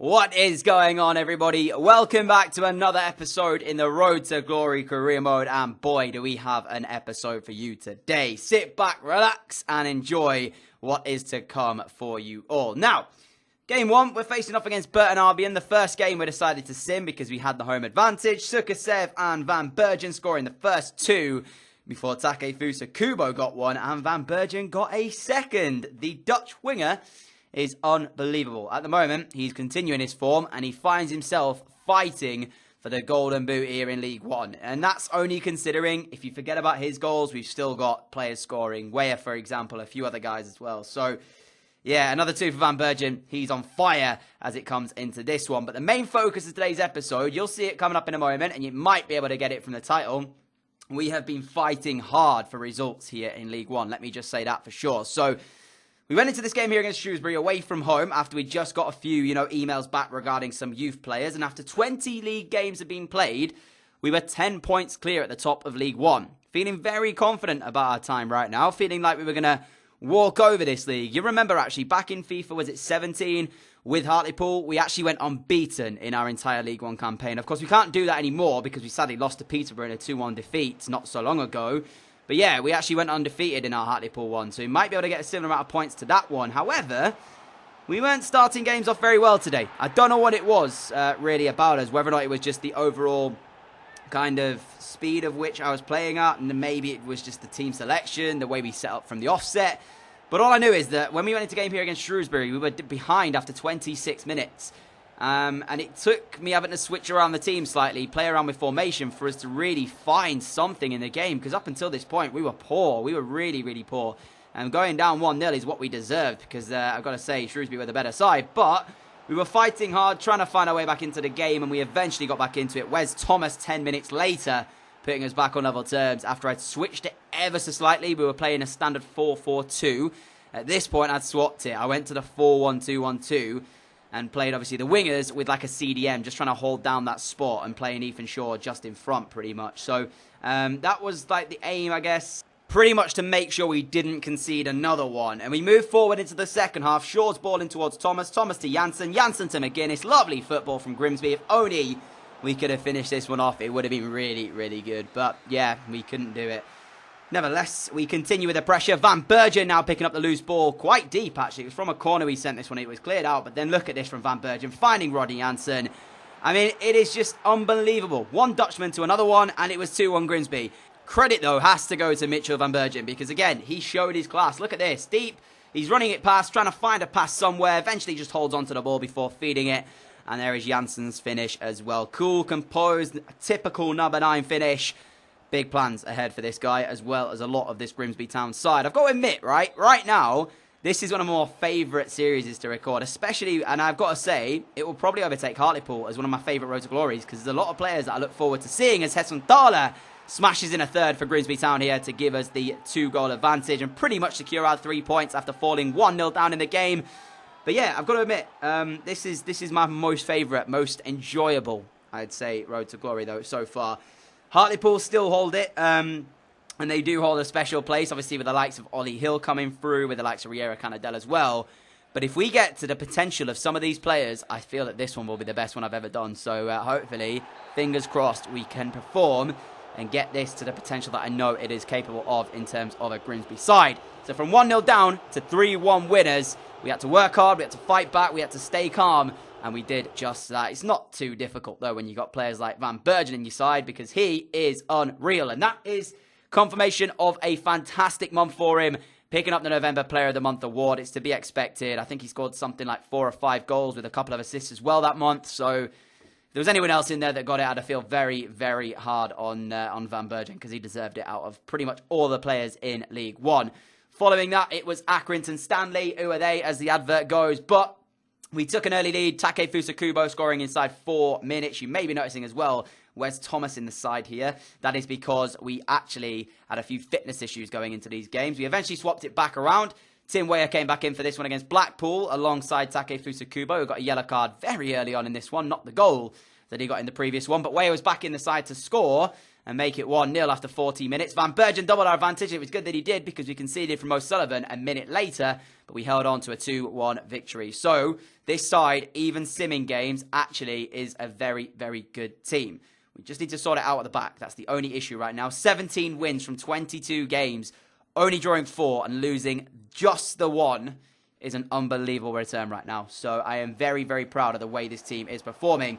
What is going on, everybody? Welcome back to another episode in the Road to Glory career mode, and boy, do we have an episode for you today. Sit back, relax, and enjoy what is to come for you all. Now, game one, we're facing off against Burton Albion. The first game we decided to sim because we had the home advantage. Sukasev and Van Bergen scoring the first two before Takefusa Kubo got one, and Van Bergen got a second. The Dutch winger is unbelievable. At the moment, he's continuing his form, and he finds himself fighting for the Golden Boot here in League One. And that's only considering, if you forget about his goals, we've still got players scoring. Weah, for example, a few other guys as well. So, yeah, another two for Van Bergen. He's on fire as it comes into this one. But the main focus of today's episode, you'll see it coming up in a moment, and you might be able to get it from the title. We have been fighting hard for results here in League One. Let me just say that for sure. So, we went into this game here against Shrewsbury away from home after we just got a few, emails back regarding some youth players. And after 20 league games had been played, we were 10 points clear at the top of League One. Feeling very confident about our time right now. Feeling like we were going to walk over this league. You remember, actually, back in FIFA, was it 17, with Hartlepool, we actually went unbeaten in our entire League One campaign. Of course, we can't do that anymore because we sadly lost to Peterborough in a 2-1 defeat not so long ago. But yeah, we actually went undefeated in our Hartlepool one, so we might be able to get a similar amount of points to that one. However, we weren't starting games off very well today. I don't know what it was really about us, whether or not it was just the overall kind of speed of which I was playing at, and maybe it was just the team selection, the way we set up from the offset. But all I knew is that when we went into game here against Shrewsbury, we were behind after 26 minutes. And it took me having to switch around the team slightly, play around with formation for us to really find something in the game. Because up until this point, we were poor. We were really, really poor. And going down 1-0 is what we deserved. Because I've got to say, Shrewsbury were the better side. But we were fighting hard, trying to find our way back into the game. And we eventually got back into it. Wes Thomas, 10 minutes later, putting us back on level terms. After I'd switched it ever so slightly, we were playing a standard 4-4-2. At this point, I'd swapped it. I went to the 4-1-2-1-2. And played, obviously, the wingers with like a CDM, just trying to hold down that spot and playing Ethan Shaw just in front, pretty much. So that was like the aim, I guess, pretty much to make sure we didn't concede another one. And we moved forward into the second half. Shaw's ball in towards Thomas. Thomas to Janssen. Janssen to McGuinness. Lovely football from Grimsby. If only we could have finished this one off, it would have been really, really good. But yeah, we couldn't do it. Nevertheless, we continue with the pressure. Van Bergen now picking up the loose ball quite deep, actually. It was from a corner we sent this one. It was cleared out, but then look at this from Van Bergen, finding Rodney Janssen. I mean, it is just unbelievable. One Dutchman to another one, and it was 2-1 Grimsby. Credit, though, has to go to Mitchell Van Bergen, because, again, he showed his class. Look at this. Deep. He's running it past, trying to find a pass somewhere. Eventually just holds onto the ball before feeding it. And there is Janssen's finish as well. Cool, composed, typical number 9 finish. Big plans ahead for this guy, as well as a lot of this Grimsby Town side. I've got to admit, right now, this is one of my more favourite series to record, especially, and I've got to say, it will probably overtake Hartlepool as one of my favourite Road to Glories, because there's a lot of players that I look forward to seeing as Hesson Thaler smashes in a third for Grimsby Town here to give us the 2-goal advantage and pretty much secure our 3 points after falling 1-0 down in the game. But yeah, I've got to admit, this is my most favourite, most enjoyable, I'd say, Road to Glory, though, so far. Hartlepool still hold it, and they do hold a special place, obviously, with the likes of Ollie Hill coming through, with the likes of Riera Canadell as well. But if we get to the potential of some of these players, I feel that this one will be the best one I've ever done. So hopefully, fingers crossed, we can perform and get this to the potential that I know it is capable of in terms of a Grimsby side. So from 1-0 down to 3-1 winners, we had to work hard, we had to fight back, we had to stay calm. And we did just that. It's not too difficult, though, when you've got players like Van Bergen in your side, because he is unreal. And that is confirmation of a fantastic month for him, picking up the November Player of the Month award. It's to be expected. I think he scored something like 4 or 5 goals with a couple of assists as well that month. So if there was anyone else in there that got it, I'd feel very, very hard on Van Bergen, because he deserved it out of pretty much all the players in League One. Following that, it was Accrington Stanley. Who are they, as the advert goes? But we took an early lead. Takefusa Kubo scoring inside 4 minutes. You may be noticing as well, where's Thomas in the side here? That is because we actually had a few fitness issues going into these games. We eventually swapped it back around. Tim Weah came back in for this one against Blackpool alongside Takefusa Kubo, who got a yellow card very early on in this one. Not the goal that he got in the previous one, but Weah was back in the side to score. and make it 1-0 after 40 minutes. Van Bergen doubled our advantage. It was good that he did because we conceded from O'Sullivan a minute later, but we held on to a 2-1 victory. So this side, even simming games, actually is a very, very good team. We just need to sort it out at the back. That's the only issue right now. 17 wins from 22 games, only drawing 4 and losing just the 1 is an unbelievable return right now. So I am very, very proud of the way this team is performing.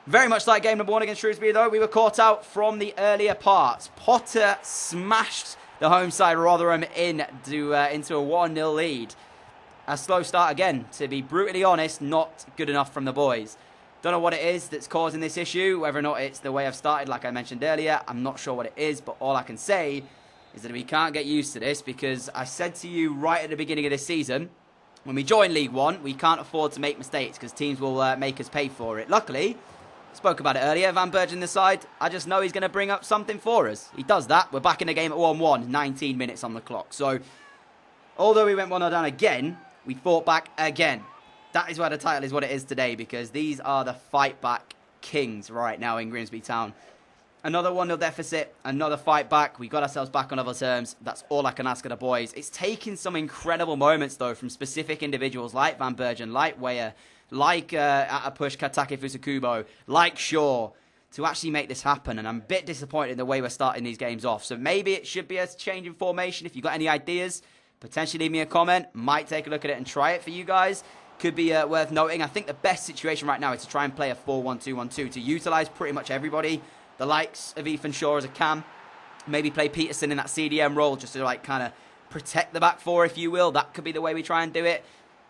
Very much like game number 1 against Shrewsbury, though. We were caught out from the earlier parts. Potter smashed the home side Rotherham into a 1-0 lead. A slow start again, to be brutally honest, not good enough from the boys. Don't know what it is that's causing this issue, whether or not it's the way I've started, like I mentioned earlier. I'm not sure what it is, but all I can say is that we can't get used to this, because I said to you right at the beginning of this season, when we join League One, we can't afford to make mistakes because teams will make us pay for it. Luckily, spoke about it earlier, Van Bergen this side, I just know he's going to bring up something for us. He does that. We're back in the game at 1-1, 19 minutes on the clock. So, although we went 1-0 down again, we fought back again. That is why the title is what it is today, because these are the fight back kings right now in Grimsby Town. Another 1-0 deficit, another fight back. We got ourselves back on other terms. That's all I can ask of the boys. It's taken some incredible moments, though, from specific individuals like Van Bergen, like Weyer, like at a push Katake Fusakubo, like Shaw, to actually make this happen. And I'm a bit disappointed in the way we're starting these games off. So maybe it should be a change in formation. If you've got any ideas, potentially leave me a comment. Might take a look at it and try it for you guys. Could be worth noting. I think the best situation right now is to try and play a 4-1-2-1-2 to utilise pretty much everybody. The likes of Ethan Shaw as a cam. Maybe play Peterson in that CDM role just to like kind of protect the back four, if you will. That could be the way we try and do it.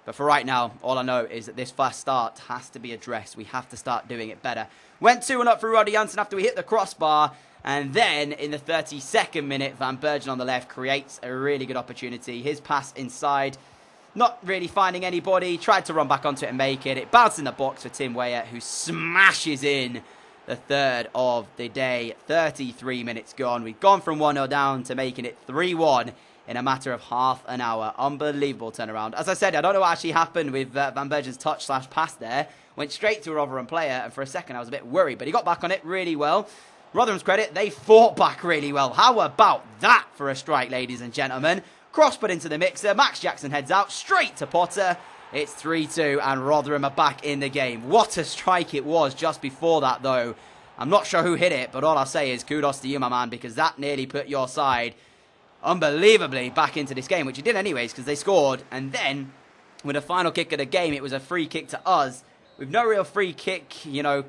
But for right now, all I know is that this fast start has to be addressed. We have to start doing it better. Went 2-1 up for Roddy Janssen after we hit the crossbar. And then in the 32nd minute, Van Bergen on the left creates a really good opportunity. His pass inside, not really finding anybody. Tried to run back onto it and make it. It bounced in the box for Tim Weyer, who smashes in the third of the day. 33 minutes gone. We've gone from 1-0 down to making it 3-1 in a matter of half an hour. Unbelievable turnaround. As I said, I don't know what actually happened with Van Bergen's touch/pass there. Went straight to a Rotherham player, and for a second I was a bit worried, but he got back on it really well. Rotherham's credit, they fought back really well. How about that for a strike, ladies and gentlemen? Cross put into the mixer. Max Jackson heads out straight to Potter. It's 3-2 and Rotherham are back in the game. What a strike it was just before that, though. I'm not sure who hit it, but all I'll say is kudos to you, my man, because that nearly put your side unbelievably back into this game, which it did anyways because they scored. And then with the final kick of the game, it was a free kick to us. With no real free kick,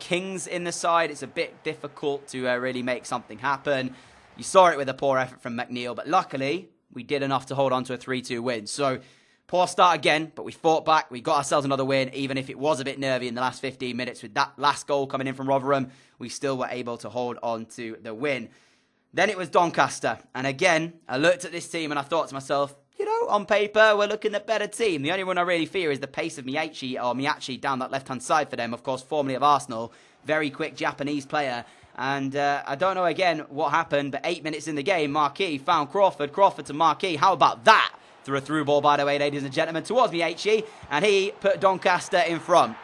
kings in the side, it's a bit difficult to really make something happen. You saw it with a poor effort from McNeil, but luckily we did enough to hold on to a 3-2 win. So poor start again, but we fought back. We got ourselves another win, even if it was a bit nervy in the last 15 minutes. With that last goal coming in from Rotherham, we still were able to hold on to the win. Then it was Doncaster. And again, I looked at this team and I thought to myself, on paper, we're looking at a better team. The only one I really fear is the pace of Miyachi down that left-hand side for them, of course, formerly of Arsenal. Very quick Japanese player. And I don't know, again, what happened, but 8 minutes in the game, Marquis found Crawford. Crawford to Marquis. How about that? Through a through ball, by the way, ladies and gentlemen, towards Miyachi. And he put Doncaster in front.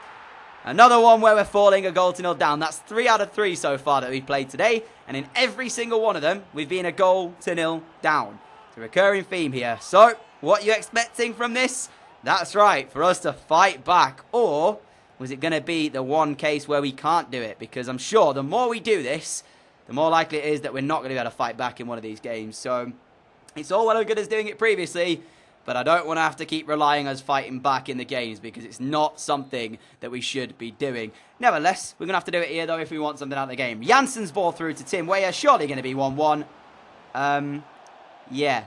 Another one where we're falling a goal to 0 down. That's 3 out of 3 so far that we've played today. And in every single one of them, we've been a goal to 0 down. It's a recurring theme here. So, what are you expecting from this? That's right, for us to fight back. Or was it going to be the one case where we can't do it? Because I'm sure the more we do this, the more likely it is that we're not going to be able to fight back in one of these games. So, it's all well and good as doing it previously, but I don't want to have to keep relying on us fighting back in the games because it's not something that we should be doing. Nevertheless, we're going to have to do it here, though, if we want something out of the game. Janssen's ball through to Tim Weyer, surely going to be 1-1. Yeah,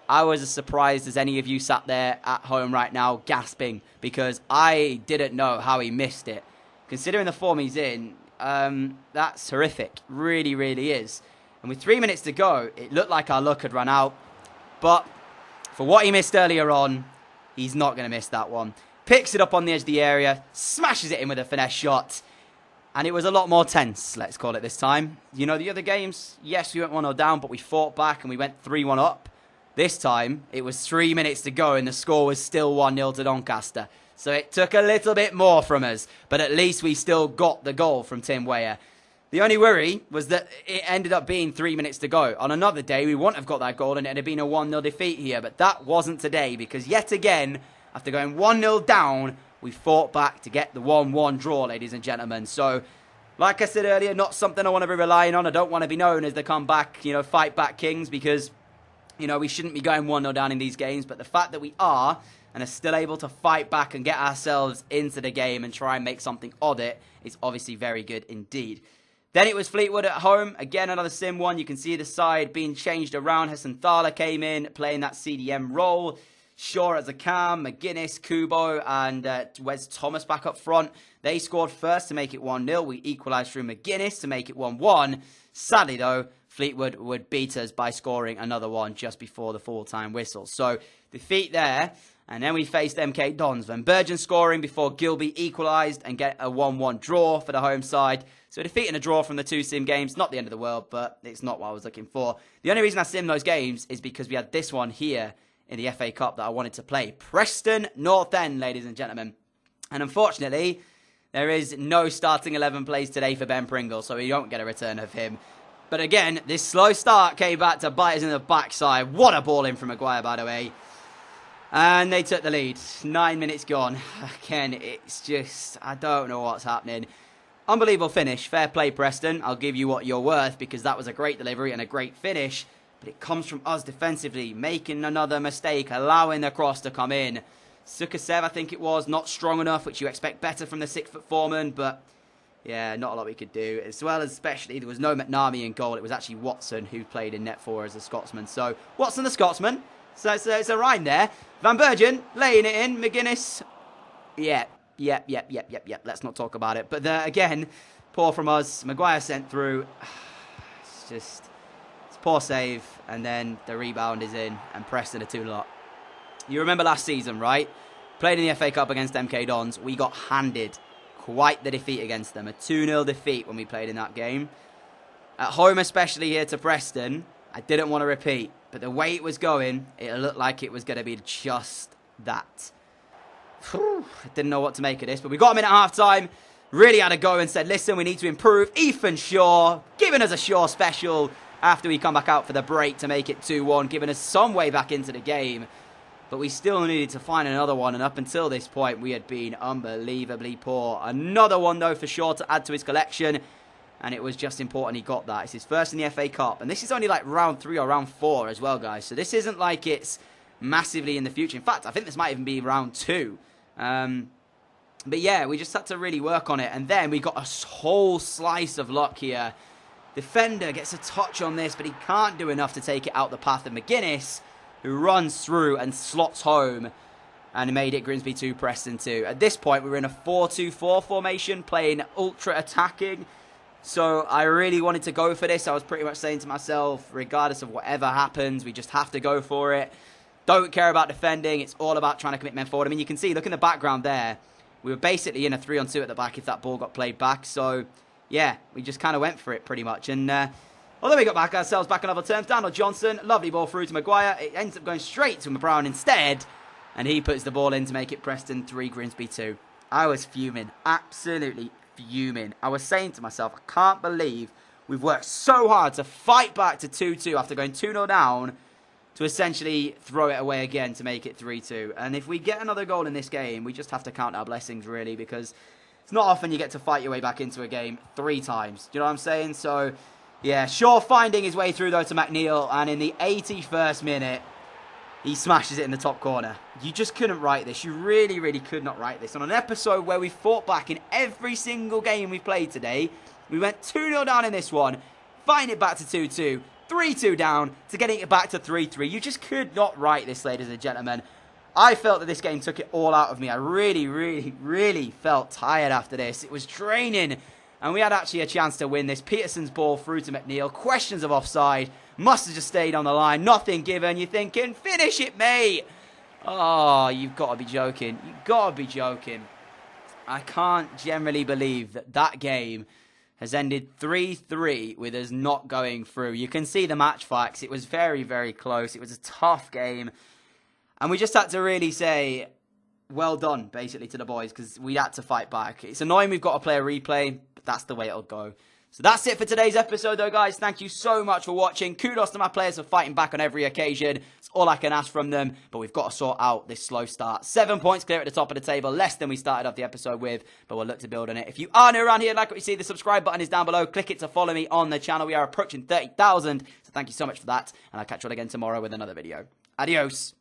I was as surprised as any of you sat there at home right now gasping because I didn't know how he missed it. Considering the form he's in, that's horrific. Really, really is. And with 3 minutes to go, it looked like our luck had run out. But for what he missed earlier on, he's not going to miss that one. Picks it up on the edge of the area, smashes it in with a finesse shot. And it was a lot more tense, let's call it this time. The other games, yes, we went 1-0 down, but we fought back and we went 3-1 up. This time, it was 3 minutes to go and the score was still 1-0 to Doncaster. So it took a little bit more from us, but at least we still got the goal from Tim Weyer. The only worry was that it ended up being 3 minutes to go. On another day, we wouldn't have got that goal and it would have been a 1-0 defeat here. But that wasn't today because yet again, after going 1-0 down, we fought back to get the 1-1 draw, ladies and gentlemen. So, like I said earlier, not something I want to be relying on. I don't want to be known as the comeback, fight back kings because, we shouldn't be going 1-0 down in these games. But the fact that we are and are still able to fight back and get ourselves into the game and try and make something of it is obviously very good indeed. Then it was Fleetwood at home. Again, another sim one. You can see the side being changed around. Hassan Thala came in, playing that CDM role. Shaw as a cam, McGuinness, Kubo, and Wes Thomas back up front. They scored first to make it 1-0. We equalised through McGuinness to make it 1-1. Sadly, though, Fleetwood would beat us by scoring another one just before the full-time whistle. So, defeat there. And then we faced MK Dons. Van Bergen scoring before Gilby equalised and get a 1-1 draw for the home side. So defeat and a draw from the two sim games. Not the end of the world, but it's not what I was looking for. The only reason I sim those games is because we had this one here in the FA Cup that I wanted to play. Preston North End, ladies and gentlemen. And unfortunately, there is no starting 11 plays today for Ben Pringle, so we don't get a return of him. But again, this slow start came back to bite us in the backside. What a ball in from Maguire, by the way. And they took the lead. 9 minutes gone. Again, it's just, I don't know what's happening. Unbelievable finish. Fair play, Preston. I'll give you what you're worth because that was a great delivery and a great finish. But it comes from us defensively, making another mistake, allowing the cross to come in. Sukasev, I think it was, not strong enough, which you expect better from the 6-foot foreman. But, yeah, not a lot we could do. As well as, especially, there was no McNamee in goal. It was actually Watson who played in net for as a Scotsman. So, Watson the Scotsman. So it's a rhyme there. Van Bergen laying it in. McGuinness. Yep. Let's not talk about it. But again, poor from us. Maguire sent through. It's poor save. And then the rebound is in. And Preston are 2-0 up. You remember last season, right? Played in the FA Cup against MK Dons. We got handed quite the defeat against them. A 2-0 defeat when we played in that game. At home, especially here to Preston, I didn't want to repeat. But the way it was going, it looked like it was going to be just that. I didn't know what to make of this, but we got him in at half-time. Really had a go and said, listen, we need to improve. Ethan Shaw, giving us a Shaw special after we come back out for the break to make it 2-1, giving us some way back into the game. But we still needed to find another one, and up until this point, we had been unbelievably poor. Another one, though, for Shaw to add to his collection. And it was just important he got that. It's his first in the FA Cup. And this is only like round 3 or round 4 as well, guys. So this isn't like it's massively in the future. In fact, I think this might even be round 2. But yeah, we just had to really work on it. And then we got a whole slice of luck here. Defender gets a touch on this, but he can't do enough to take it out the path of McGuinness, who runs through and slots home and made it Grimsby 2, Preston 2. At this point, we were in a 4-2-4 formation, playing ultra attacking. So I really wanted to go for this. I was pretty much saying to myself, regardless of whatever happens, we just have to go for it. Don't care about defending. It's all about trying to commit men forward. I mean, you can see, look in the background there. We were basically in a 3-on-2 at the back if that ball got played back. So, yeah, we just kind of went for it pretty much. And although we got ourselves back on level terms, Daniel Johnson, lovely ball through to Maguire. It ends up going straight to Brown instead. And he puts the ball in to make it Preston 3, Grimsby 2. I was fuming. Absolutely fuming. I was saying to myself, I can't believe we've worked so hard to fight back to 2-2 after going 2-0 down to essentially throw it away again to make it 3-2. And if we get another goal in this game, we just have to count our blessings, really, because it's not often you get to fight your way back into a game 3 times. Do you know what I'm saying? So, yeah, Shaw finding his way through, though, to McNeil, and in the 81st minute, he smashes it in the top corner. You just couldn't write this. You really, really could not write this. On an episode where we fought back in every single game we've played today, we went 2-0 down in this one, fighting it back to 2-2, 3-2 down, to getting it back to 3-3. You just could not write this, ladies and gentlemen. I felt that this game took it all out of me. I really, really, really felt tired after this. It was draining, and we had actually a chance to win this. Peterson's ball through to McNeil. Questions of offside. Must have just stayed on the line. Nothing given. You're thinking, finish it, mate. Oh, you've got to be joking. You've got to be joking. I can't generally believe that that game has ended 3-3 with us not going through. You can see the match facts. It was very, very close. It was a tough game. And we just had to really say, well done, basically, to the boys, because we had to fight back. It's annoying we've got to play a replay, but that's the way it'll go. So that's it for today's episode, though, guys. Thank you so much for watching. Kudos to my players for fighting back on every occasion. It's all I can ask from them, but we've got to sort out this slow start. 7 points clear at the top of the table, less than we started off the episode with, but we'll look to build on it. If you are new around here, like what you see, the subscribe button is down below. Click it to follow me on the channel. We are approaching 30,000, so thank you so much for that, and I'll catch you all again tomorrow with another video. Adios.